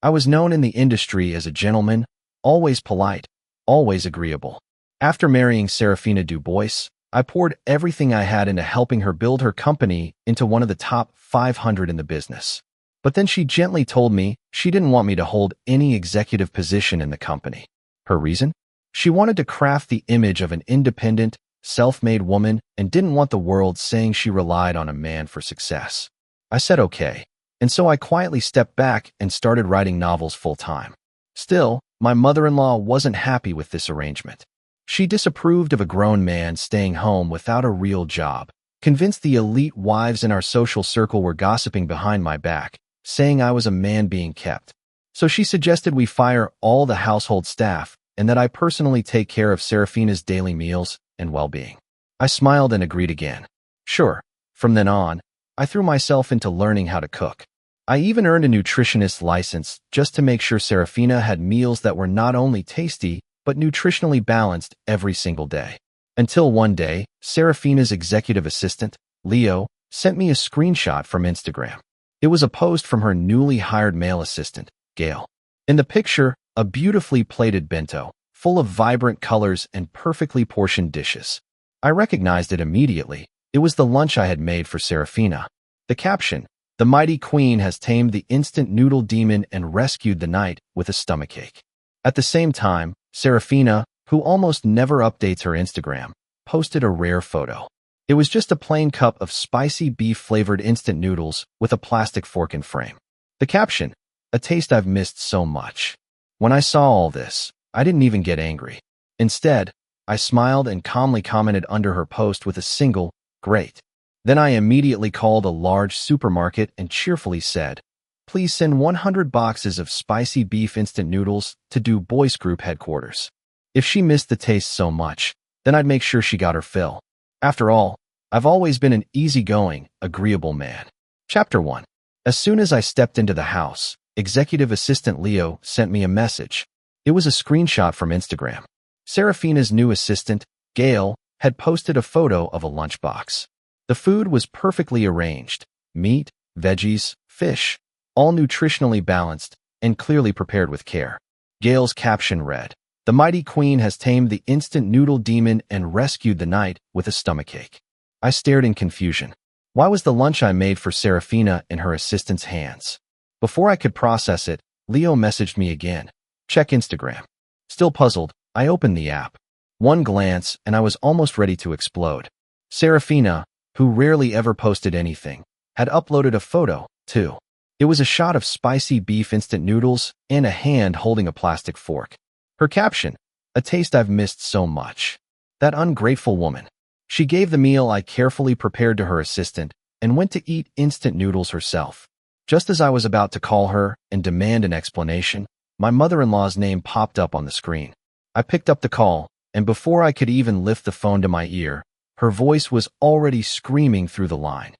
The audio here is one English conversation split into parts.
I was known in the industry as a gentleman, always polite, always agreeable. After marrying Serafina Dubois, I poured everything I had into helping her build her company into one of the top 500 in the business. But then she gently told me she didn't want me to hold any executive position in the company. Her reason? She wanted to craft the image of an independent, self-made woman and didn't want the world saying she relied on a man for success. I said okay, and so I quietly stepped back and started writing novels full-time. Still, my mother-in-law wasn't happy with this arrangement. She disapproved of a grown man staying home without a real job, convinced the elite wives in our social circle were gossiping behind my back, saying I was a man being kept. So she suggested we fire all the household staff and that I personally take care of Serafina's daily meals and well-being. I smiled and agreed again. Sure. From then on, I threw myself into learning how to cook. I even earned a nutritionist license just to make sure Serafina had meals that were not only tasty, but nutritionally balanced every single day. Until one day, Serafina's executive assistant, Leo, sent me a screenshot from Instagram. It was a post from her newly hired male assistant, Gail. In the picture, a beautifully plated bento, full of vibrant colors and perfectly portioned dishes. I recognized it immediately. It was the lunch I had made for Serafina. The caption, "The mighty queen has tamed the instant noodle demon and rescued the knight with a stomachache." At the same time, Serafina, who almost never updates her Instagram, posted a rare photo. It was just a plain cup of spicy beef-flavored instant noodles with a plastic fork and frame. The caption, "A taste I've missed so much." When I saw all this, I didn't even get angry. Instead, I smiled and calmly commented under her post with a single, "Great." Then I immediately called a large supermarket and cheerfully said, "Please send 100 boxes of spicy beef instant noodles to Dubois Group headquarters." If she missed the taste so much, then I'd make sure she got her fill. After all, I've always been an easygoing, agreeable man. Chapter 1. As soon as I stepped into the house, Executive Assistant Leo sent me a message. It was a screenshot from Instagram. Serafina's new assistant, Gail, had posted a photo of a lunchbox. The food was perfectly arranged: meat, veggies, fish, all nutritionally balanced and clearly prepared with care. Gail's caption read, "The mighty queen has tamed the instant noodle demon and rescued the knight with a stomachache." I stared in confusion. Why was the lunch I made for Serafina in her assistant's hands? Before I could process it, Leo messaged me again. "Check Instagram." Still puzzled, I opened the app. One glance and I was almost ready to explode. Serafina, who rarely ever posted anything, had uploaded a photo, too. It was a shot of spicy beef instant noodles and a hand holding a plastic fork. Her caption, "A taste I've missed so much." That ungrateful woman. She gave the meal I carefully prepared to her assistant and went to eat instant noodles herself. Just as I was about to call her and demand an explanation, my mother-in-law's name popped up on the screen. I picked up the call, and before I could even lift the phone to my ear, her voice was already screaming through the line.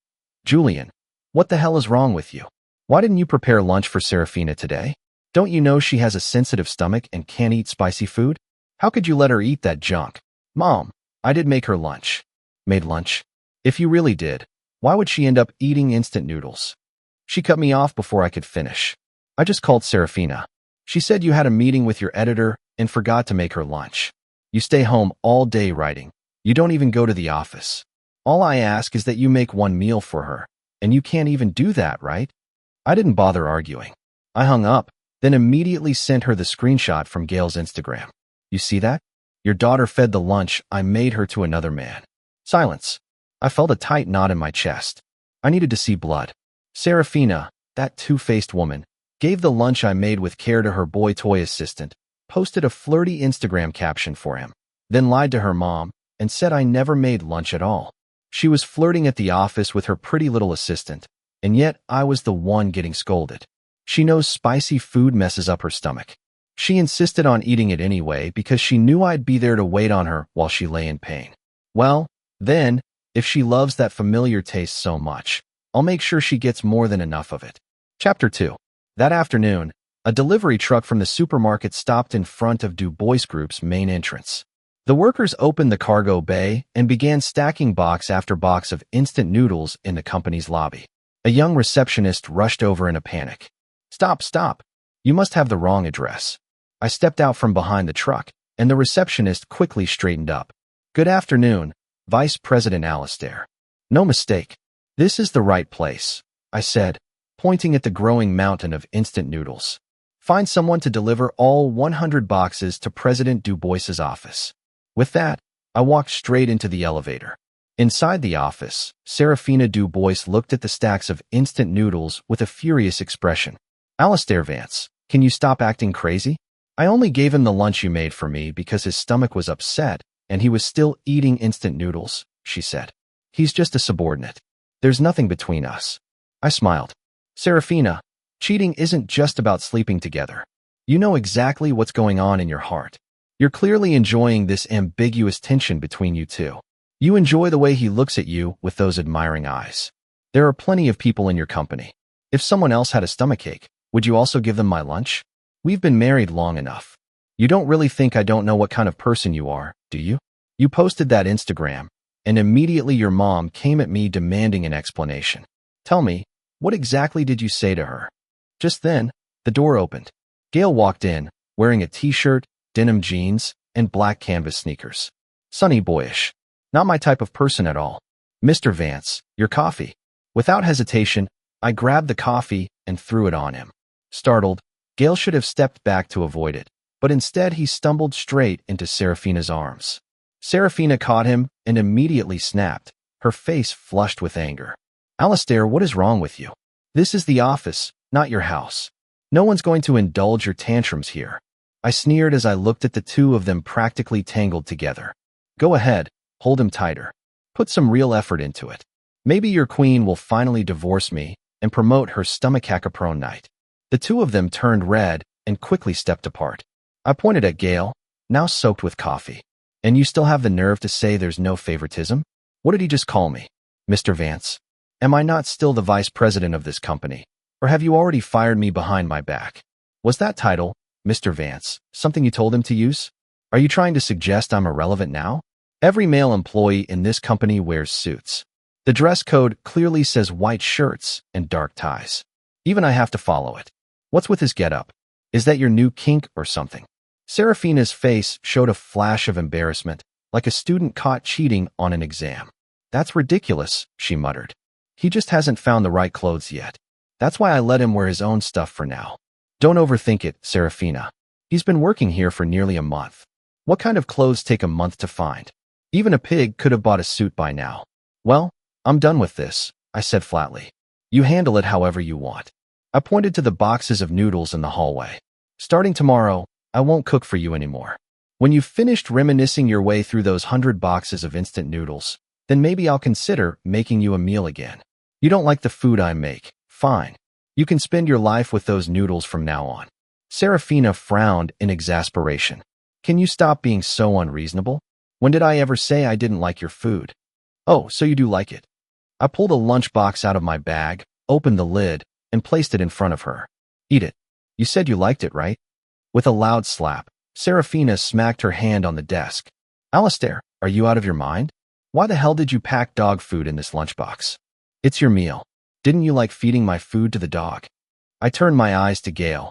"Julian, what the hell is wrong with you? Why didn't you prepare lunch for Serafina today? Don't you know she has a sensitive stomach and can't eat spicy food? How could you let her eat that junk?" "Mom, I did make her lunch." "Made lunch? If you really did, why would she end up eating instant noodles?" She cut me off before I could finish. "I just called Serafina. She said you had a meeting with your editor and forgot to make her lunch. You stay home all day writing. You don't even go to the office. All I ask is that you make one meal for her, and you can't even do that, right?" I didn't bother arguing. I hung up, then immediately sent her the screenshot from Gail's Instagram. "You see that? Your daughter fed the lunch I made her to another man." Silence. I felt a tight knot in my chest. I needed to see blood. Serafina, that two-faced woman, gave the lunch I made with care to her boy toy assistant, posted a flirty Instagram caption for him, then lied to her mom and said I never made lunch at all. She was flirting at the office with her pretty little assistant, and yet I was the one getting scolded. She knows spicy food messes up her stomach. She insisted on eating it anyway because she knew I'd be there to wait on her while she lay in pain. Well, then, if she loves that familiar taste so much, I'll make sure she gets more than enough of it. Chapter 2. That afternoon, a delivery truck from the supermarket stopped in front of Dubois Group's main entrance. The workers opened the cargo bay and began stacking box after box of instant noodles in the company's lobby. A young receptionist rushed over in a panic. "Stop, stop. You must have the wrong address. I stepped out from behind the truck, and the receptionist quickly straightened up. Good afternoon, Vice President Alistair. No mistake. This is the right place, I said, pointing at the growing mountain of instant noodles. Find someone to deliver all 100 boxes to President Dubois's office. With that, I walked straight into the elevator. Inside the office, Serafina Dubois looked at the stacks of instant noodles with a furious expression. Alistair Vance, can you stop acting crazy? I only gave him the lunch you made for me because his stomach was upset and he was still eating instant noodles, she said. He's just a subordinate. There's nothing between us. I smiled. Serafina, cheating isn't just about sleeping together. You know exactly what's going on in your heart. You're clearly enjoying this ambiguous tension between you two. You enjoy the way he looks at you with those admiring eyes. There are plenty of people in your company. If someone else had a stomachache, would you also give them my lunch? We've been married long enough. You don't really think I don't know what kind of person you are, do you? You posted that Instagram, and immediately your mom came at me demanding an explanation. Tell me, what exactly did you say to her? Just then, the door opened. Gail walked in, wearing a t-shirt, denim jeans, and black canvas sneakers. Sunny boyish. Not my type of person at all. Mr. Vance, your coffee. Without hesitation, I grabbed the coffee and threw it on him. Startled, Gail should have stepped back to avoid it, but instead he stumbled straight into Serafina's arms. Serafina caught him and immediately snapped, her face flushed with anger. Alistair, what is wrong with you? This is the office, not your house. No one's going to indulge your tantrums here. I sneered as I looked at the two of them practically tangled together. Go ahead, hold him tighter. Put some real effort into it. Maybe your queen will finally divorce me and promote her stomachache-prone night. The two of them turned red and quickly stepped apart. I pointed at Gail, now soaked with coffee. And you still have the nerve to say there's no favoritism? What did he just call me? Mr. Vance? Am I not still the vice president of this company? Or have you already fired me behind my back? Was that title, Mr. Vance, something you told him to use? Are you trying to suggest I'm irrelevant now? Every male employee in this company wears suits. The dress code clearly says white shirts and dark ties. Even I have to follow it. What's with his getup? Is that your new kink or something? Serafina's face showed a flash of embarrassment, like a student caught cheating on an exam. That's ridiculous, she muttered. He just hasn't found the right clothes yet. That's why I let him wear his own stuff for now. Don't overthink it, Serafina. He's been working here for nearly a month. What kind of clothes take a month to find? Even a pig could have bought a suit by now. Well, I'm done with this, I said flatly. You handle it however you want. I pointed to the boxes of noodles in the hallway. Starting tomorrow, I won't cook for you anymore. When you've finished reminiscing your way through those 100 boxes of instant noodles, then maybe I'll consider making you a meal again. You don't like the food I make. Fine. You can spend your life with those noodles from now on. Serafina frowned in exasperation. Can you stop being so unreasonable? When did I ever say I didn't like your food? Oh, so you do like it. I pulled a lunchbox out of my bag, opened the lid, and placed it in front of her. Eat it. You said you liked it, right? With a loud slap, Serafina smacked her hand on the desk. Alistair, are you out of your mind? Why the hell did you pack dog food in this lunchbox? It's your meal. Didn't you like feeding my food to the dog? I turned my eyes to Gail,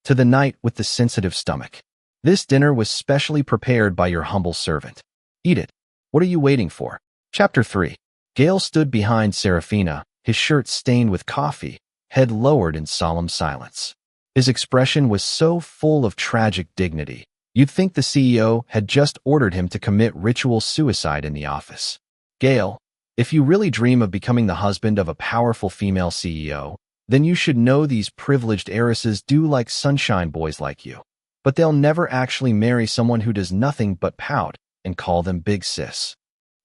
to the knight with the sensitive stomach. This dinner was specially prepared by your humble servant. Eat it. What are you waiting for? Chapter 3. Gail stood behind Serafina, his shirt stained with coffee, head lowered in solemn silence. His expression was so full of tragic dignity, you'd think the CEO had just ordered him to commit ritual suicide in the office. Gail, if you really dream of becoming the husband of a powerful female CEO, then you should know these privileged heiresses do like sunshine boys like you. But they'll never actually marry someone who does nothing but pout and call them big sis.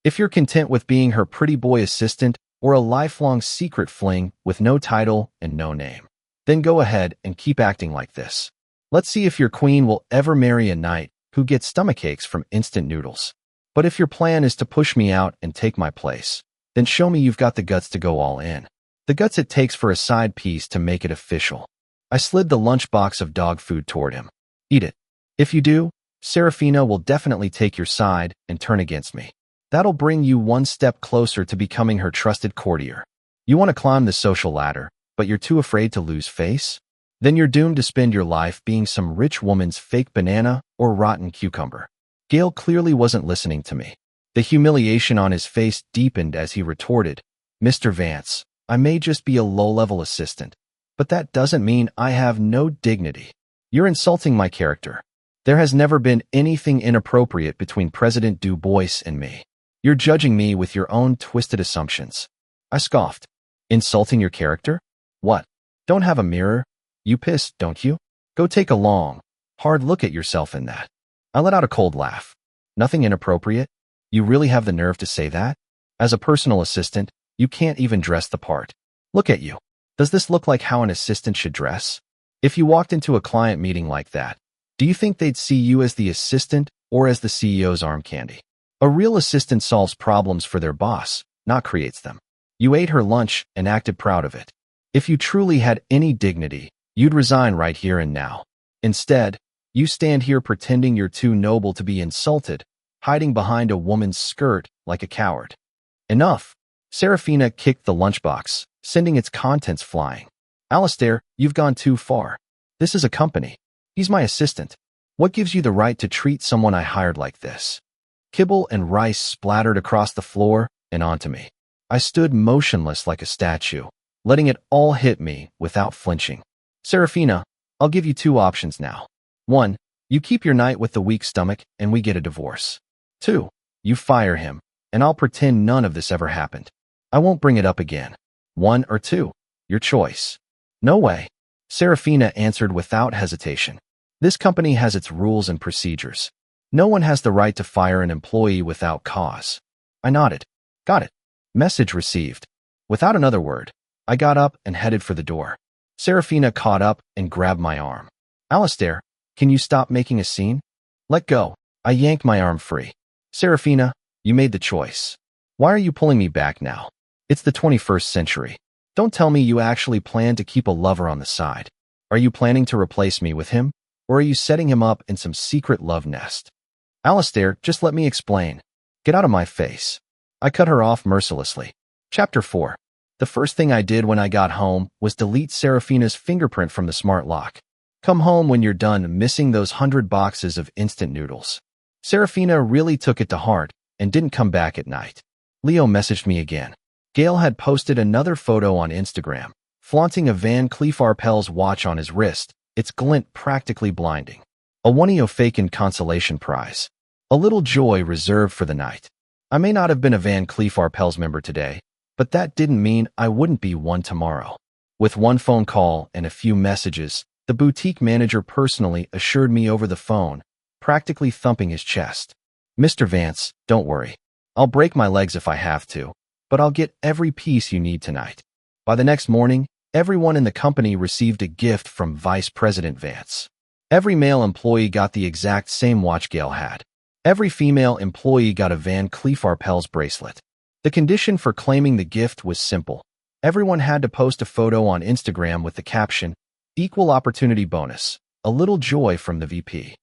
If you're content with being her pretty boy assistant or a lifelong secret fling with no title and no name, then go ahead and keep acting like this. Let's see if your queen will ever marry a knight who gets stomachaches from instant noodles. But if your plan is to push me out and take my place, then show me you've got the guts to go all in. The guts it takes for a side piece to make it official. I slid the lunchbox of dog food toward him. Eat it. If you do, Serafina will definitely take your side and turn against me. That'll bring you one step closer to becoming her trusted courtier. You want to climb the social ladder, but you're too afraid to lose face? then you're doomed to spend your life being some rich woman's fake banana or rotten cucumber. Gale clearly wasn't listening to me. The humiliation on his face deepened as he retorted, Mr. Vance, I may just be a low-level assistant, but that doesn't mean I have no dignity. You're insulting my character. There has never been anything inappropriate between President Du Bois and me. You're judging me with your own twisted assumptions. I scoffed. Insulting your character? What? Don't have a mirror? You piss, don't you? Go take a long, hard look at yourself in that. I let out a cold laugh. Nothing inappropriate? You really have the nerve to say that? As a personal assistant, you can't even dress the part. Look at you. Does this look like how an assistant should dress? If you walked into a client meeting like that, do you think they'd see you as the assistant or as the CEO's arm candy? A real assistant solves problems for their boss, not creates them. You ate her lunch and acted proud of it. If you truly had any dignity, you'd resign right here and now. Instead, you stand here pretending you're too noble to be insulted, hiding behind a woman's skirt like a coward. Enough. Serafina kicked the lunchbox, sending its contents flying. Alistair, you've gone too far. This is a company. He's my assistant. What gives you the right to treat someone I hired like this? Kibble and rice splattered across the floor and onto me. I stood motionless like a statue, letting it all hit me without flinching. Serafina, I'll give you two options now. 1, you keep your night with the weak stomach and we get a divorce. 2, you fire him, and I'll pretend none of this ever happened. I won't bring it up again. 1 or 2, your choice. No way. Serafina answered without hesitation. This company has its rules and procedures. No one has the right to fire an employee without cause. I nodded. Got it. Message received. Without another word, I got up and headed for the door. Serafina caught up and grabbed my arm. Alistair, can you stop making a scene? Let go. I yanked my arm free. Serafina, you made the choice. Why are you pulling me back now? It's the 21st century. Don't tell me you actually plan to keep a lover on the side. Are you planning to replace me with him? Or are you setting him up in some secret love nest? Alistair, just let me explain. Get out of my face. I cut her off mercilessly. Chapter 4. The first thing I did when I got home was delete Serafina's fingerprint from the smart lock. Come home when you're done missing those 100 boxes of instant noodles. Serafina really took it to heart and didn't come back at night. Leo messaged me again. Gale had posted another photo on Instagram, flaunting a Van Cleef Arpels watch on his wrist, its glint practically blinding. A one-o-fakin consolation prize. A little joy reserved for the night. I may not have been a Van Cleef Arpels member today, but that didn't mean I wouldn't be one tomorrow. With one phone call and a few messages, the boutique manager personally assured me over the phone, practically thumping his chest. Mr. Vance, don't worry. I'll break my legs if I have to, but I'll get every piece you need tonight. By the next morning, everyone in the company received a gift from Vice President Vance. Every male employee got the exact same watch Gale had. Every female employee got a Van Cleef Arpels bracelet. The condition for claiming the gift was simple. Everyone had to post a photo on Instagram with the caption, "Equal opportunity bonus, a little joy from the VP."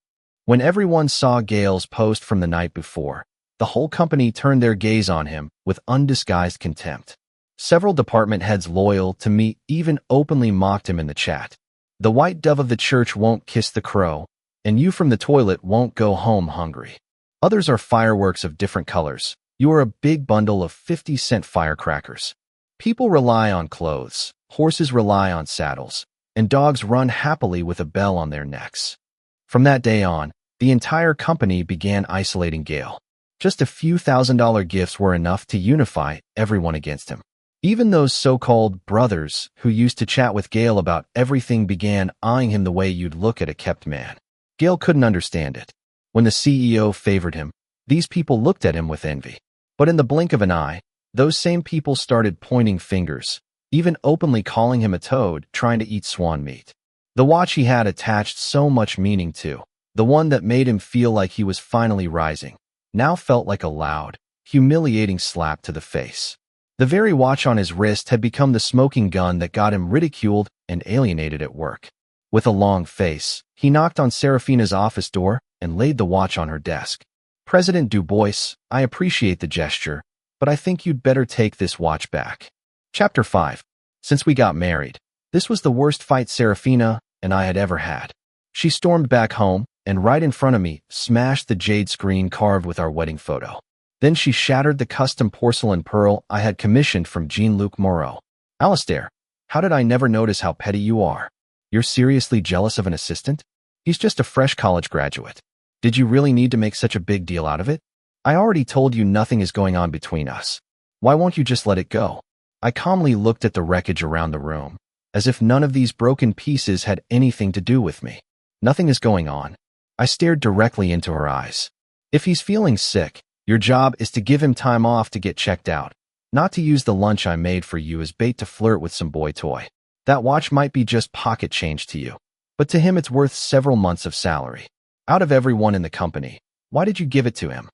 When everyone saw Gale's post from the night before, the whole company turned their gaze on him with undisguised contempt. Several department heads loyal to me even openly mocked him in the chat. The white dove of the church won't kiss the crow, and you from the toilet won't go home hungry. Others are fireworks of different colors. You are a big bundle of 50-cent firecrackers. People rely on clothes, horses rely on saddles, and dogs run happily with a bell on their necks. From that day on, the entire company began isolating Gale. Just a few $1,000 gifts were enough to unify everyone against him. Even those so-called brothers who used to chat with Gale about everything began eyeing him the way you'd look at a kept man. Gale couldn't understand it. When the CEO favored him, these people looked at him with envy. But in the blink of an eye, those same people started pointing fingers, even openly calling him a toad trying to eat swan meat. The watch he had attached so much meaning to, the one that made him feel like he was finally rising, now felt like a loud, humiliating slap to the face. The very watch on his wrist had become the smoking gun that got him ridiculed and alienated at work. With a long face, he knocked on Serafina's office door and laid the watch on her desk. "President Du Bois, I appreciate the gesture, but I think you'd better take this watch back." Chapter 5. Since we got married, this was the worst fight Serafina and I had ever had. She stormed back home, and right in front of me, smashed the jade screen carved with our wedding photo. Then she shattered the custom porcelain pearl I had commissioned from Jean-Luc Moreau. Alistair, how did I never notice how petty you are? You're seriously jealous of an assistant? He's just a fresh college graduate. Did you really need to make such a big deal out of it? I already told you nothing is going on between us. Why won't you just let it go? I calmly looked at the wreckage around the room, as if none of these broken pieces had anything to do with me. Nothing is going on. I stared directly into her eyes. If he's feeling sick, your job is to give him time off to get checked out, not to use the lunch I made for you as bait to flirt with some boy toy. That watch might be just pocket change to you, but to him it's worth several months of salary. Out of everyone in the company, why did you give it to him?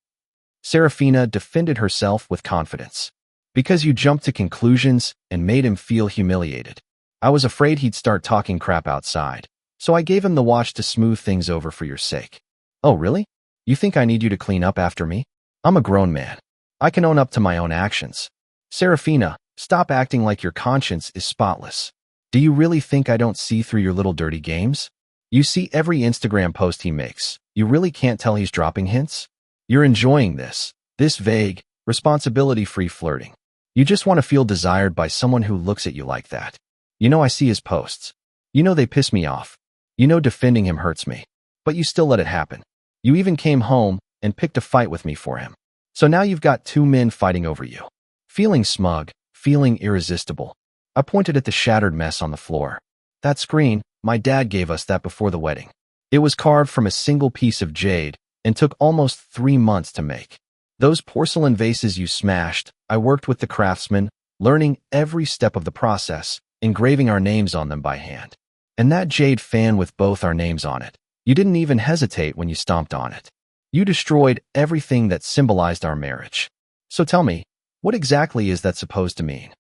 Serafina defended herself with confidence. Because you jumped to conclusions and made him feel humiliated. I was afraid he'd start talking crap outside, so I gave him the watch to smooth things over for your sake. Oh, really? You think I need you to clean up after me? I'm a grown man. I can own up to my own actions. Serafina, stop acting like your conscience is spotless. Do you really think I don't see through your little dirty games? You see every Instagram post he makes. You really can't tell he's dropping hints? You're enjoying this vague, responsibility-free flirting. You just want to feel desired by someone who looks at you like that. You know I see his posts. You know they piss me off. You know defending him hurts me. But you still let it happen. You even came home and picked a fight with me for him. So now you've got two men fighting over you. Feeling smug, feeling irresistible. I pointed at the shattered mess on the floor. That screen, my dad gave us that before the wedding. It was carved from a single piece of jade and took almost 3 months to make. Those porcelain vases you smashed, I worked with the craftsman, learning every step of the process, engraving our names on them by hand. And that jade fan with both our names on it, you didn't even hesitate when you stomped on it. You destroyed everything that symbolized our marriage. So tell me, what exactly is that supposed to mean?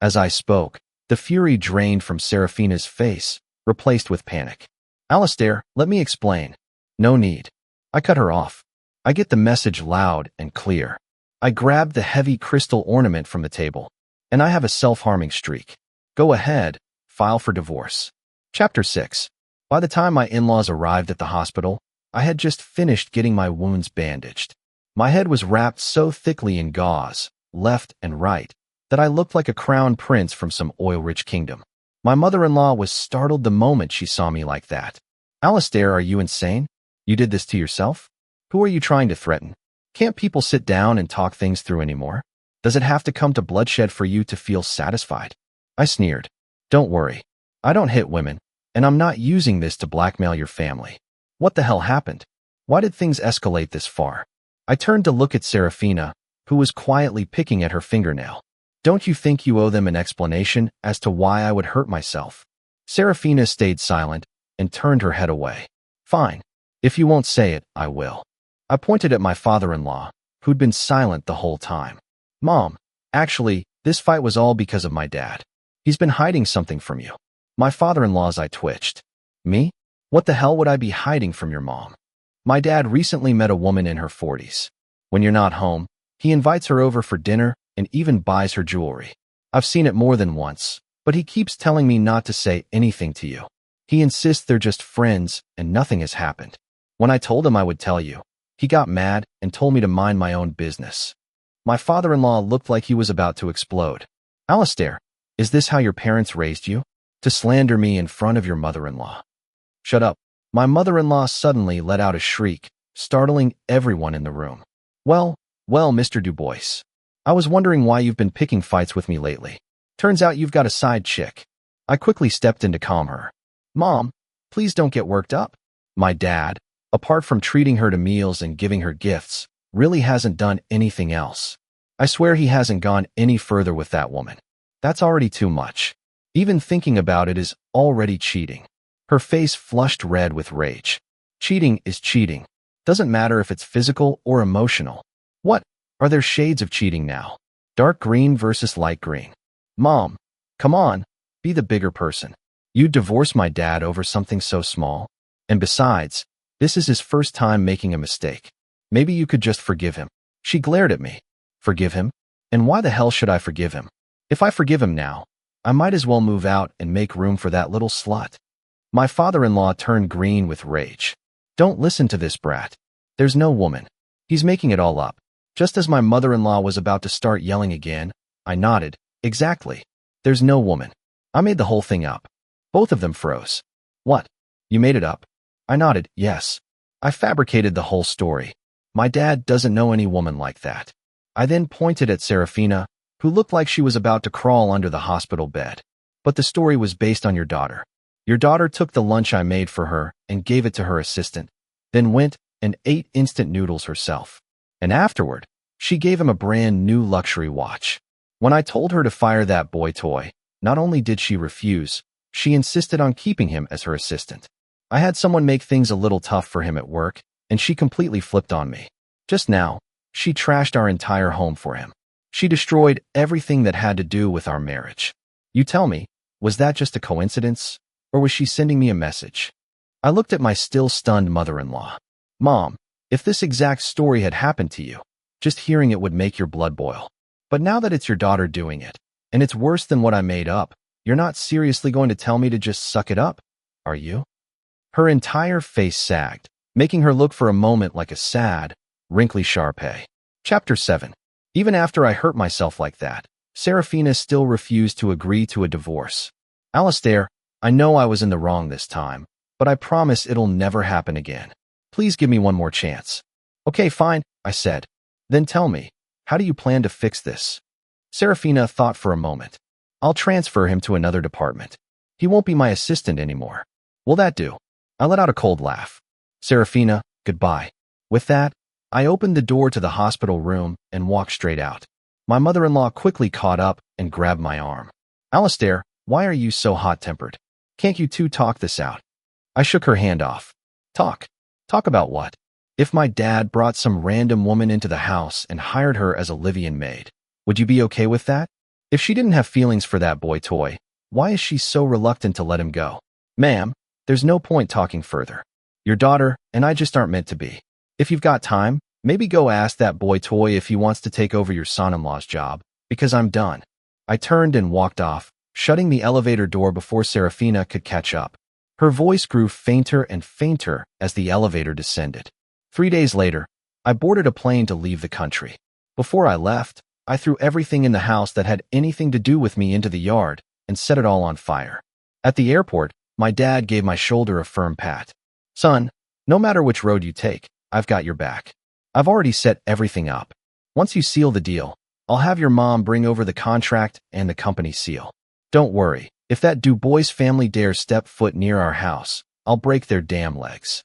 As I spoke, the fury drained from Serafina's face, replaced with panic. Alistair, let me explain. No need. I cut her off. I get the message loud and clear. I grabbed the heavy crystal ornament from the table, and I have a self-harming streak. Go ahead, file for divorce. Chapter 6. By the time my in-laws arrived at the hospital, I had just finished getting my wounds bandaged. My head was wrapped so thickly in gauze, left and right, that I looked like a crown prince from some oil-rich kingdom. My mother-in-law was startled the moment she saw me like that. Alistair, are you insane? You did this to yourself? Who are you trying to threaten? Can't people sit down and talk things through anymore? Does it have to come to bloodshed for you to feel satisfied? I sneered. Don't worry. I don't hit women, and I'm not using this to blackmail your family. What the hell happened? Why did things escalate this far? I turned to look at Serafina, who was quietly picking at her fingernail. Don't you think you owe them an explanation as to why I would hurt myself? Serafina stayed silent and turned her head away. Fine. If you won't say it, I will. I pointed at my father-in-law, who'd been silent the whole time. Mom, actually, this fight was all because of my dad. He's been hiding something from you. My father-in-law's I twitched. Me? What the hell would I be hiding from your mom? My dad recently met a woman in her 40s. When you're not home, he invites her over for dinner and even buys her jewelry. I've seen it more than once, but he keeps telling me not to say anything to you. He insists they're just friends and nothing has happened. When I told him I would tell you, he got mad and told me to mind my own business. My father-in-law looked like he was about to explode. Alistair, is this how your parents raised you? To slander me in front of your mother-in-law? Shut up. My mother-in-law suddenly let out a shriek, startling everyone in the room. Well, Mr. Dubois. I was wondering why you've been picking fights with me lately. Turns out you've got a side chick. I quickly stepped in to calm her. Mom, please don't get worked up. My dad, apart from treating her to meals and giving her gifts, really hasn't done anything else. I swear he hasn't gone any further with that woman. That's already too much. Even thinking about it is already cheating. Her face flushed red with rage. Cheating is cheating. Doesn't matter if it's physical or emotional. What? Are there shades of cheating now? Dark green versus light green. Mom, come on, be the bigger person. You divorced my dad over something so small. And besides, this is his first time making a mistake. Maybe you could just forgive him. She glared at me. Forgive him? And why the hell should I forgive him? If I forgive him now, I might as well move out and make room for that little slut. My father-in-law turned green with rage. Don't listen to this brat. There's no woman. He's making it all up. Just as my mother-in-law was about to start yelling again, I nodded. Exactly. There's no woman. I made the whole thing up. Both of them froze. What? You made it up? I nodded. Yes. I fabricated the whole story. My dad doesn't know any woman like that. I then pointed at Serafina, who looked like she was about to crawl under the hospital bed. But the story was based on your daughter. Your daughter took the lunch I made for her and gave it to her assistant, then went and ate instant noodles herself. And afterward, she gave him a brand new luxury watch. When I told her to fire that boy toy, not only did she refuse, she insisted on keeping him as her assistant. I had someone make things a little tough for him at work, and she completely flipped on me. Just now, she trashed our entire home for him. She destroyed everything that had to do with our marriage. You tell me, was that just a coincidence, or was she sending me a message? I looked at my still stunned mother-in-law. Mom, if this exact story had happened to you, just hearing it would make your blood boil. But now that it's your daughter doing it, and it's worse than what I made up, you're not seriously going to tell me to just suck it up, are you? Her entire face sagged, making her look for a moment like a sad, wrinkly Shar-Pei. Chapter 7. Even after I hurt myself like that, Serafina still refused to agree to a divorce. Alistair, I know I was in the wrong this time, but I promise it'll never happen again. Please give me one more chance. Okay, fine, I said. Then tell me, how do you plan to fix this? Serafina thought for a moment. I'll transfer him to another department. He won't be my assistant anymore. Will that do? I let out a cold laugh. Serafina, goodbye. With that, I opened the door to the hospital room and walked straight out. My mother-in-law quickly caught up and grabbed my arm. Alistair, why are you so hot-tempered? Can't you two talk this out? I shook her hand off. Talk? Talk about what? If my dad brought some random woman into the house and hired her as a live-in maid, would you be okay with that? If she didn't have feelings for that boy toy, why is she so reluctant to let him go? Ma'am, there's no point talking further. Your daughter and I just aren't meant to be. If you've got time, maybe go ask that boy toy if he wants to take over your son-in-law's job, because I'm done. I turned and walked off, shutting the elevator door before Serafina could catch up. Her voice grew fainter and fainter as the elevator descended. 3 days later, I boarded a plane to leave the country. Before I left, I threw everything in the house that had anything to do with me into the yard and set it all on fire. At the airport, my dad gave my shoulder a firm pat. Son, no matter which road you take, I've got your back. I've already set everything up. Once you seal the deal, I'll have your mom bring over the contract and the company seal. Don't worry, if that Du Bois family dares step foot near our house, I'll break their damn legs.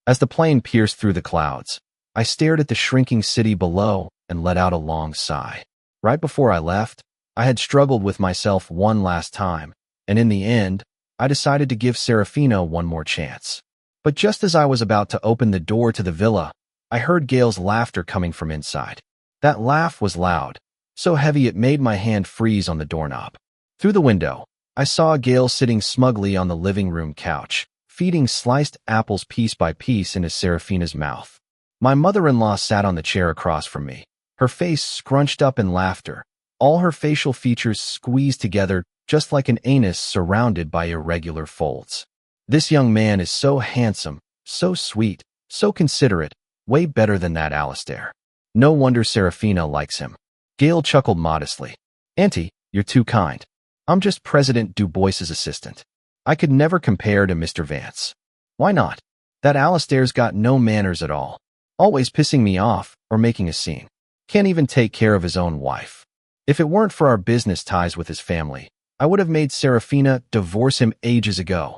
As the plane pierced through the clouds, I stared at the shrinking city below and let out a long sigh. Right before I left, I had struggled with myself one last time, and in the end, I decided to give Serafina one more chance. But just as I was about to open the door to the villa, I heard Gail's laughter coming from inside. That laugh was loud, so heavy it made my hand freeze on the doorknob. Through the window, I saw Gail sitting smugly on the living room couch, feeding sliced apples piece by piece into Serafina's mouth. My mother-in-law sat on the chair across from me, her face scrunched up in laughter, all her facial features squeezed together just like an anus surrounded by irregular folds. This young man is so handsome, so sweet, so considerate, way better than that Alistair. No wonder Serafina likes him. Gail chuckled modestly. Auntie, you're too kind. I'm just President Du Bois's assistant. I could never compare to Mr. Vance. Why not? That Alistair's got no manners at all. Always pissing me off or making a scene. Can't even take care of his own wife. If it weren't for our business ties with his family, I would have made Serafina divorce him ages ago.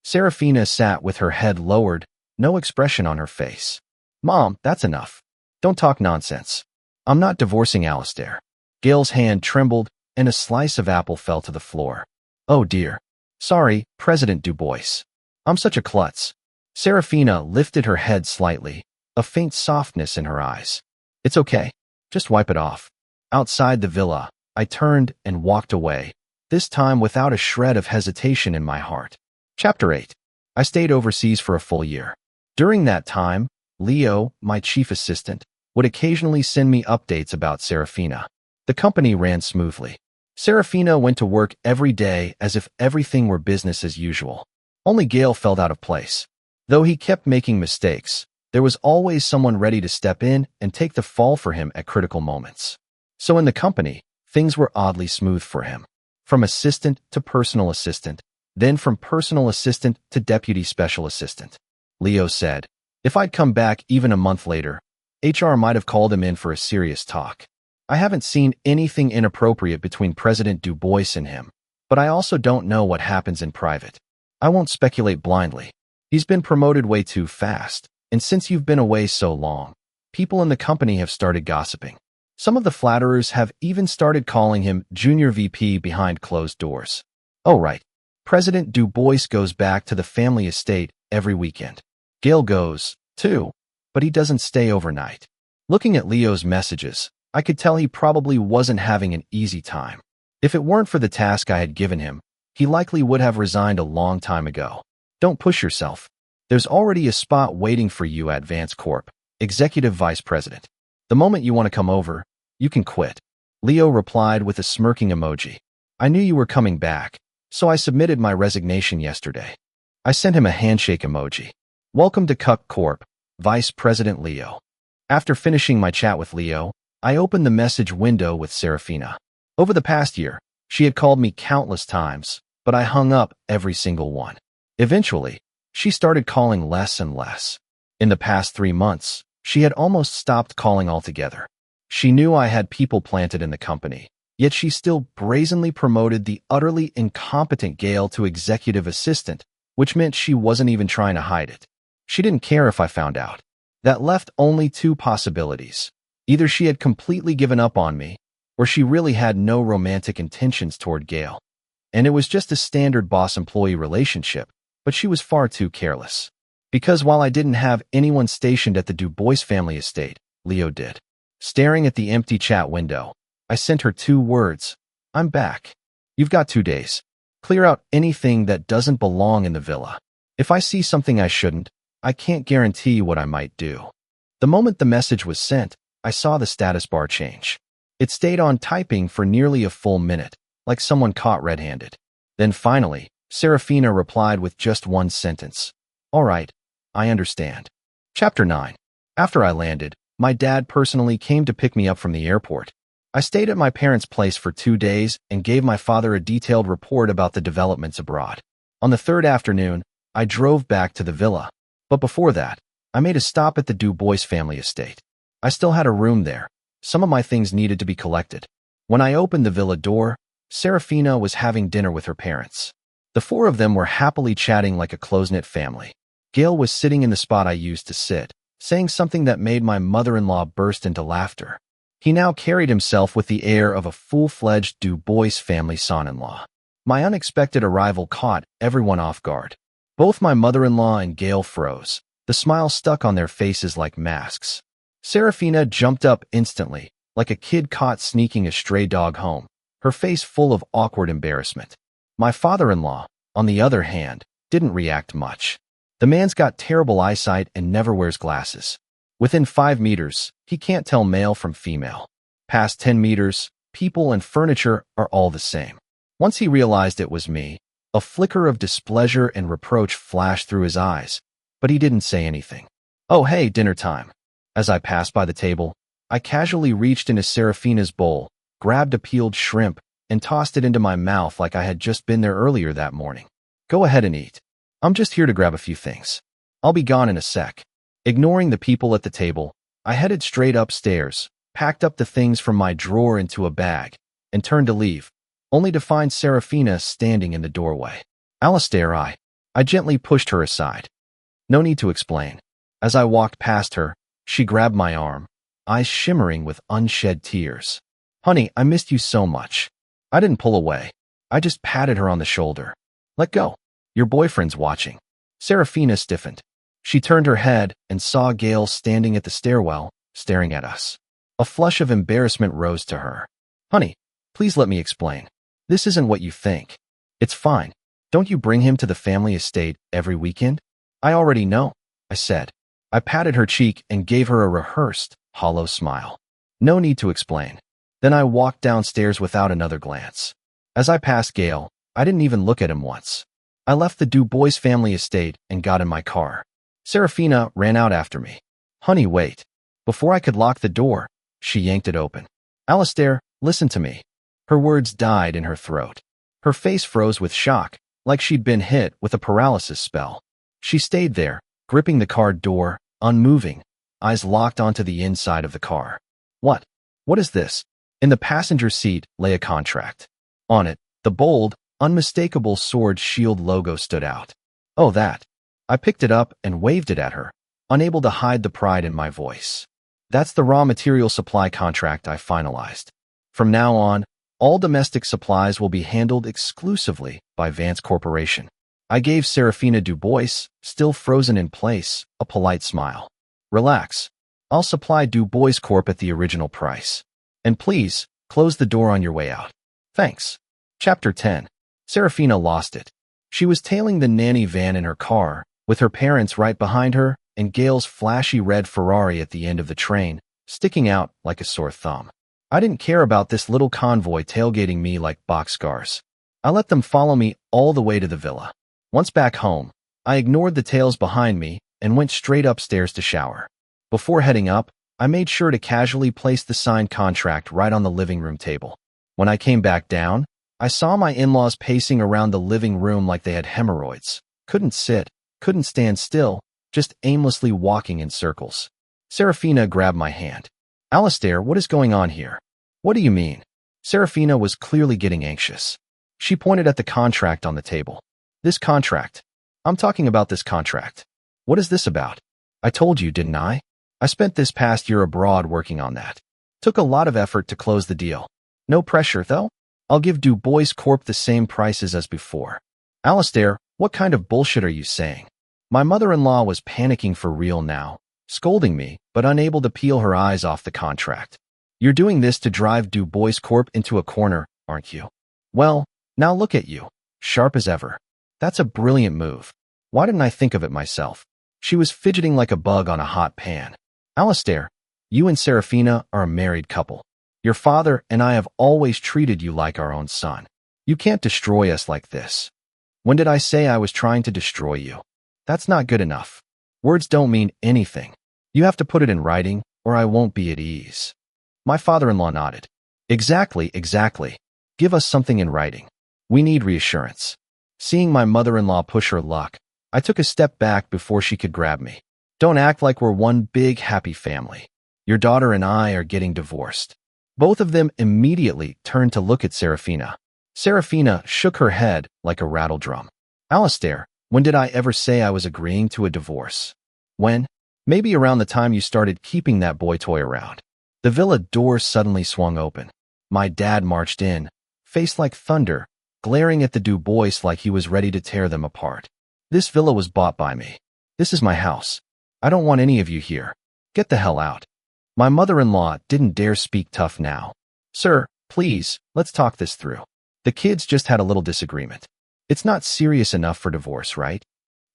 Serafina sat with her head lowered, no expression on her face. Mom, that's enough. Don't talk nonsense. I'm not divorcing Alistair. Gail's hand trembled, and a slice of apple fell to the floor. Oh dear. Sorry, President Du Bois. I'm such a klutz. Serafina lifted her head slightly, a faint softness in her eyes. It's okay. Just wipe it off. Outside the villa, I turned and walked away, this time without a shred of hesitation in my heart. Chapter 8. I stayed overseas for a full year. During that time, Leo, my chief assistant, would occasionally send me updates about Serafina. The company ran smoothly. Serafina went to work every day as if everything were business as usual. Only Gail felt out of place. Though he kept making mistakes, there was always someone ready to step in and take the fall for him at critical moments. So in the company, things were oddly smooth for him. From assistant to personal assistant, then from personal assistant to deputy special assistant. Leo said, if I'd come back even a month later, HR might have called him in for a serious talk. I haven't seen anything inappropriate between President Du Bois and him, but I also don't know what happens in private. I won't speculate blindly. He's been promoted way too fast, and since you've been away so long, people in the company have started gossiping. Some of the flatterers have even started calling him Junior VP behind closed doors. Oh right, President Du Bois goes back to the family estate every weekend. Gail goes, too, but he doesn't stay overnight. Looking at Leo's messages, I could tell he probably wasn't having an easy time. If it weren't for the task I had given him, he likely would have resigned a long time ago. Don't push yourself. There's already a spot waiting for you at Vance Corp, Executive Vice President. The moment you want to come over, you can quit. Leo replied with a smirking emoji. I knew you were coming back, so I submitted my resignation yesterday. I sent him a handshake emoji. Welcome to Cuck Corp, Vice President Leo. After finishing my chat with Leo, I opened the message window with Serafina. Over the past year, she had called me countless times, but I hung up every single one. Eventually, she started calling less and less. In the past 3 months, she had almost stopped calling altogether. She knew I had people planted in the company, yet she still brazenly promoted the utterly incompetent Gail to executive assistant, which meant she wasn't even trying to hide it. She didn't care if I found out. That left only 2 possibilities. Either she had completely given up on me, or she really had no romantic intentions toward Gail. And it was just a standard boss-employee relationship, but she was far too careless. Because while I didn't have anyone stationed at the Du Bois family estate, Leo did. Staring at the empty chat window, I sent her 2 words. I'm back. You've got 2 days. Clear out anything that doesn't belong in the villa. If I see something I shouldn't, I can't guarantee what I might do. The moment the message was sent, I saw the status bar change. It stayed on typing for nearly a full minute, like someone caught red-handed. Then finally, Serafina replied with just 1 sentence. All right, I understand. Chapter 9. After I landed, my dad personally came to pick me up from the airport. I stayed at my parents' place for 2 days and gave my father a detailed report about the developments abroad. On the 3rd afternoon, I drove back to the villa. But before that, I made a stop at the Du Bois family estate. I still had a room there. Some of my things needed to be collected. When I opened the villa door, Serafina was having dinner with her parents. The 4 of them were happily chatting like a close-knit family. Gail was sitting in the spot I used to sit, saying something that made my mother-in-law burst into laughter. He now carried himself with the air of a full-fledged Du Bois family son-in-law. My unexpected arrival caught everyone off guard. Both my mother-in-law and Gail froze. The smile stuck on their faces like masks. Serafina jumped up instantly, like a kid caught sneaking a stray dog home, her face full of awkward embarrassment. My father-in-law, on the other hand, didn't react much. The man's got terrible eyesight and never wears glasses. Within 5 meters, he can't tell male from female. Past 10 meters, people and furniture are all the same. Once he realized it was me, a flicker of displeasure and reproach flashed through his eyes, but he didn't say anything. Oh hey, dinner time. As I passed by the table, I casually reached into Serafina's bowl, grabbed a peeled shrimp, and tossed it into my mouth like I had just been there earlier that morning. Go ahead and eat. I'm just here to grab a few things. I'll be gone in a sec. Ignoring the people at the table, I headed straight upstairs, packed up the things from my drawer into a bag, and turned to leave, only to find Serafina standing in the doorway. Alistair, I gently pushed her aside. No need to explain. As I walked past her, she grabbed my arm, eyes shimmering with unshed tears. Honey, I missed you so much. I didn't pull away. I just patted her on the shoulder. Let go. Your boyfriend's watching. Serafina stiffened. She turned her head and saw Gail standing at the stairwell, staring at us. A flush of embarrassment rose to her. Honey, please let me explain. This isn't what you think. It's fine. Don't you bring him to the family estate every weekend? I already know, I said. I patted her cheek and gave her a rehearsed, hollow smile. No need to explain. Then I walked downstairs without another glance. As I passed Gail, I didn't even look at him once. I left the Du Bois family estate and got in my car. Serafina ran out after me. Honey, wait. Before I could lock the door, she yanked it open. Alistair, listen to me. Her words died in her throat. Her face froze with shock, like she'd been hit with a paralysis spell. She stayed there, gripping the car door, unmoving, eyes locked onto the inside of the car. What? What is this? In the passenger seat lay a contract. On it, the bold, unmistakable Sword Shield logo stood out. Oh, that. I picked it up and waved it at her, unable to hide the pride in my voice. That's the raw material supply contract I finalized. From now on, all domestic supplies will be handled exclusively by Vance Corporation. I gave Serafina Du Bois, still frozen in place, a polite smile. Relax. I'll supply Du Bois Corp at the original price. And please, close the door on your way out. Thanks. Chapter 10. Serafina lost it. She was tailing the nanny van in her car, with her parents right behind her, and Gail's flashy red Ferrari at the end of the train, sticking out like a sore thumb. I didn't care about this little convoy tailgating me like boxcars. I let them follow me all the way to the villa. Once back home, I ignored the tails behind me and went straight upstairs to shower. Before heading up, I made sure to casually place the signed contract right on the living room table. When I came back down, I saw my in-laws pacing around the living room like they had hemorrhoids. Couldn't sit, couldn't stand still, just aimlessly walking in circles. Serafina grabbed my hand. Alistair, what is going on here? What do you mean? Serafina was clearly getting anxious. She pointed at the contract on the table. This contract. I'm talking about this contract. What is this about? I told you, didn't I? I spent this past year abroad working on that. Took a lot of effort to close the deal. No pressure, though. I'll give Du Bois Corp the same prices as before. Alistair, what kind of bullshit are you saying? My mother-in-law was panicking for real now, scolding me, but unable to peel her eyes off the contract. You're doing this to drive Du Bois Corp into a corner, aren't you? Well, now look at you, sharp as ever. That's a brilliant move. Why didn't I think of it myself? She was fidgeting like a bug on a hot pan. Alistair, you and Serafina are a married couple. Your father and I have always treated you like our own son. You can't destroy us like this. When did I say I was trying to destroy you? That's not good enough. Words don't mean anything. You have to put it in writing, or I won't be at ease. My father-in-law nodded. Exactly. Give us something in writing. We need reassurance. Seeing my mother-in-law push her luck, I took a step back before she could grab me. Don't act like we're one big happy family. Your daughter and I are getting divorced. Both of them immediately turned to look at Serafina. Serafina shook her head like a rattle drum. Alistair, when did I ever say I was agreeing to a divorce? When? Maybe around the time you started keeping that boy toy around. The villa door suddenly swung open. My dad marched in, face like thunder, glaring at the Du Bois like he was ready to tear them apart. This villa was bought by me. This is my house. I don't want any of you here. Get the hell out. My mother-in-law didn't dare speak tough now. Sir, please, let's talk this through. The kids just had a little disagreement. It's not serious enough for divorce, right?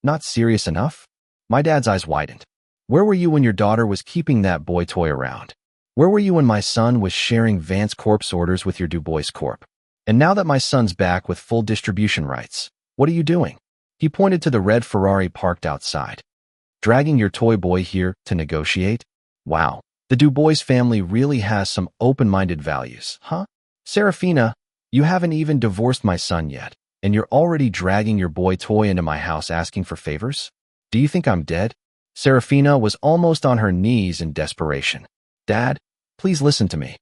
Not serious enough? My dad's eyes widened. Where were you when your daughter was keeping that boy toy around? Where were you when my son was sharing Vance Corp's orders with your Du Bois Corp? And now that my son's back with full distribution rights, what are you doing? He pointed to the red Ferrari parked outside. Dragging your toy boy here to negotiate? Wow, the Du Bois family really has some open-minded values, huh? Serafina, you haven't even divorced my son yet, and you're already dragging your boy toy into my house asking for favors? Do you think I'm dead? Serafina was almost on her knees in desperation. Dad, please listen to me.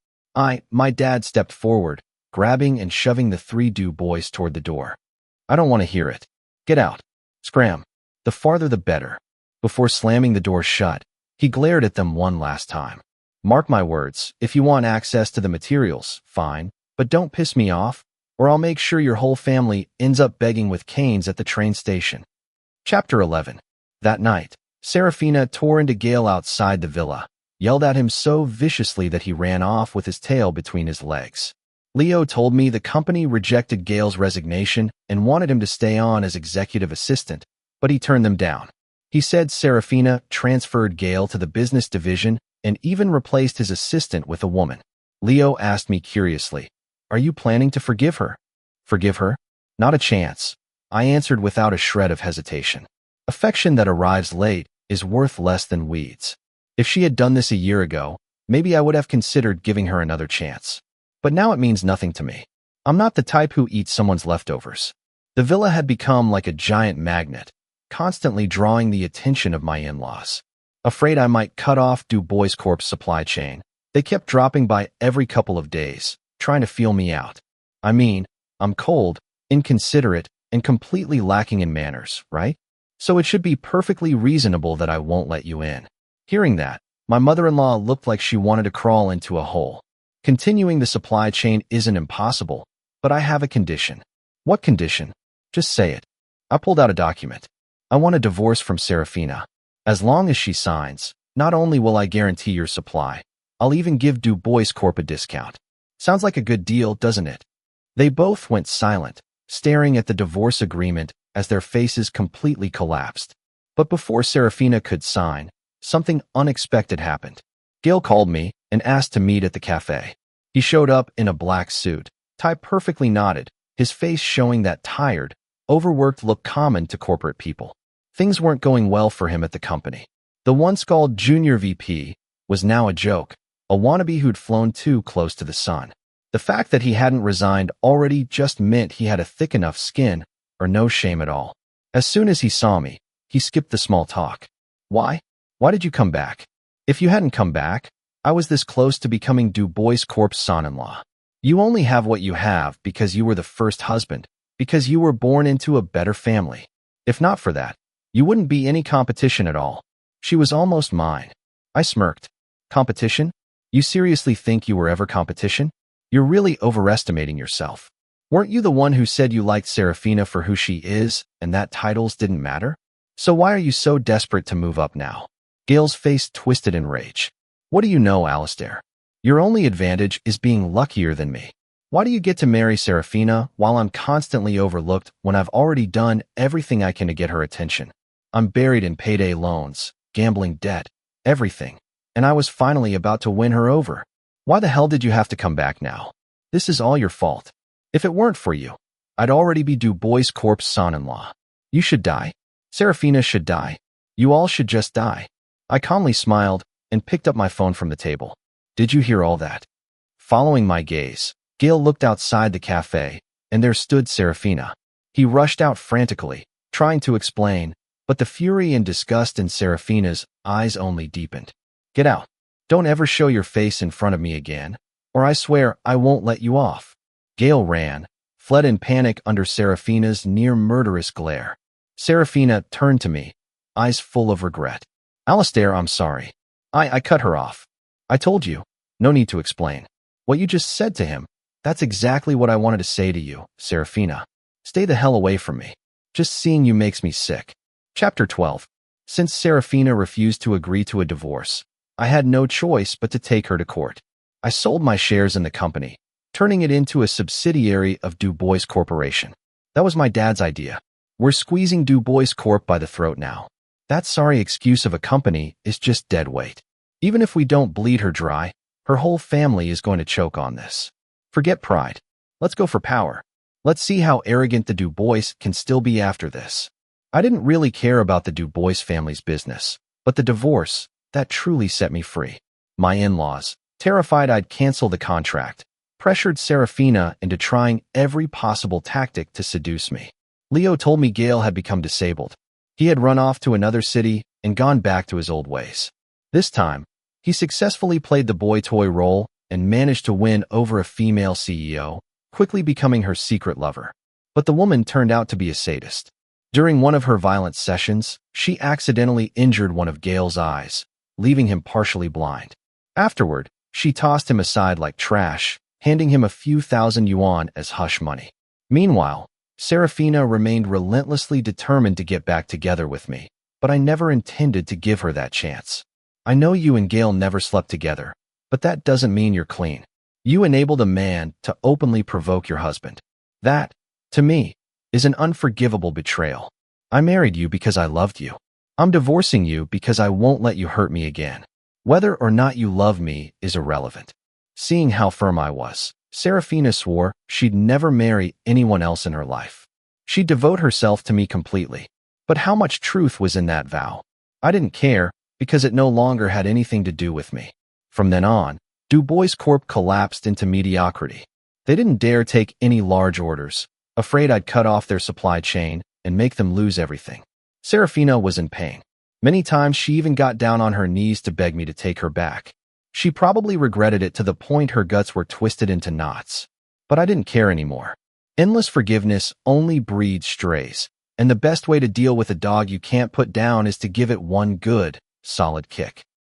My dad stepped forward, grabbing and shoving the three Du Bois toward the door. I don't want to hear it. Get out. Scram. The farther the better. Before slamming the door shut, he glared at them one last time. Mark my words, if you want access to the materials, fine, but don't piss me off, or I'll make sure your whole family ends up begging with canes at the train station. Chapter 11. That night, Serafina tore into Gale outside the villa, yelled at him so viciously that he ran off with his tail between his legs. Leo told me the company rejected Gale's resignation and wanted him to stay on as executive assistant, but he turned them down. He said Serafina transferred Gale to the business division and even replaced his assistant with a woman. Leo asked me curiously, "Are you planning to forgive her?" Forgive her? Not a chance. I answered without a shred of hesitation. Affection that arrives late is worth less than weeds. If she had done this a year ago, maybe I would have considered giving her another chance. But now it means nothing to me. I'm not the type who eats someone's leftovers. The villa had become like a giant magnet, constantly drawing the attention of my in-laws. Afraid I might cut off Du Bois Corp's supply chain, they kept dropping by every couple of days, trying to feel me out. I mean, I'm cold, inconsiderate, and completely lacking in manners, right? So it should be perfectly reasonable that I won't let you in. Hearing that, my mother-in-law looked like she wanted to crawl into a hole. Continuing the supply chain isn't impossible, but I have a condition. What condition? Just say it. I pulled out a document. I want a divorce from Serafina. As long as she signs, not only will I guarantee your supply, I'll even give Du Bois Corp a discount. Sounds like a good deal, doesn't it? They both went silent, staring at the divorce agreement as their faces completely collapsed. But before Serafina could sign, something unexpected happened. Gail called me and asked to meet at the cafe. He showed up in a black suit, tie perfectly knotted, his face showing that tired, overworked look common to corporate people. Things weren't going well for him at the company. The once called junior VP was now a joke, a wannabe who'd flown too close to the sun. The fact that he hadn't resigned already just meant he had a thick enough skin, or no shame at all. As soon as he saw me, he skipped the small talk. Why? Why did you come back? If you hadn't come back, I was this close to becoming Du Bois Corp's son-in-law. You only have what you have because you were the first husband, because you were born into a better family. If not for that, you wouldn't be any competition at all. She was almost mine. I smirked. Competition? You seriously think you were ever competition? You're really overestimating yourself. Weren't you the one who said you liked Serafina for who she is, and that titles didn't matter? So why are you so desperate to move up now? Gail's face twisted in rage. What do you know, Alistair? Your only advantage is being luckier than me. Why do you get to marry Serafina while I'm constantly overlooked when I've already done everything I can to get her attention? I'm buried in payday loans, gambling debt, everything, and I was finally about to win her over. Why the hell did you have to come back now? This is all your fault. If it weren't for you, I'd already be Du Bois Corp's son-in-law. You should die. Serafina should die. You all should just die. I calmly smiled and picked up my phone from the table. Did you hear all that? Following my gaze, Gail looked outside the cafe, and there stood Serafina. He rushed out frantically, trying to explain, but the fury and disgust in Serafina's eyes only deepened. Get out. Don't ever show your face in front of me again, or I swear I won't let you off. Gail ran, fled in panic under Serafina's near-murderous glare. Serafina turned to me, eyes full of regret. Alistair, I'm sorry. I cut her off. I told you. No need to explain. What you just said to him, that's exactly what I wanted to say to you, Serafina. Stay the hell away from me. Just seeing you makes me sick. Chapter 12. Since Serafina refused to agree to a divorce, I had no choice but to take her to court. I sold my shares in the company, turning it into a subsidiary of Du Bois Corporation. That was my dad's idea. We're squeezing Du Bois Corp by the throat now. That sorry excuse of a company is just dead weight. Even if we don't bleed her dry, her whole family is going to choke on this. Forget pride. Let's go for power. Let's see how arrogant the Du Bois can still be after this. I didn't really care about the Du Bois family's business, but the divorce, that truly set me free. My in-laws, terrified I'd cancel the contract, pressured Serafina into trying every possible tactic to seduce me. Leo told me Gail had become disabled. He had run off to another city and gone back to his old ways. This time, he successfully played the boy toy role and managed to win over a female CEO, quickly becoming her secret lover. But the woman turned out to be a sadist. During one of her violent sessions, she accidentally injured one of Gail's eyes, leaving him partially blind. Afterward, she tossed him aside like trash, handing him a few thousand yuan as hush money. Meanwhile, Serafina remained relentlessly determined to get back together with me, but I never intended to give her that chance. I know you and Gail never slept together, but that doesn't mean you're clean. You enabled a man to openly provoke your husband. That, to me, is an unforgivable betrayal. I married you because I loved you. I'm divorcing you because I won't let you hurt me again. Whether or not you love me is irrelevant. Seeing how firm I was, Serafina swore she'd never marry anyone else in her life. She'd devote herself to me completely. But how much truth was in that vow? I didn't care, because it no longer had anything to do with me. From then on, Dubois Corp collapsed into mediocrity. They didn't dare take any large orders, afraid I'd cut off their supply chain and make them lose everything. Serafina was in pain. Many times she even got down on her knees to beg me to take her back. She probably regretted it to the point her guts were twisted into knots. But I didn't care anymore. Endless forgiveness only breeds strays, and the best way to deal with a dog you can't put down is to give it one good, solid kick.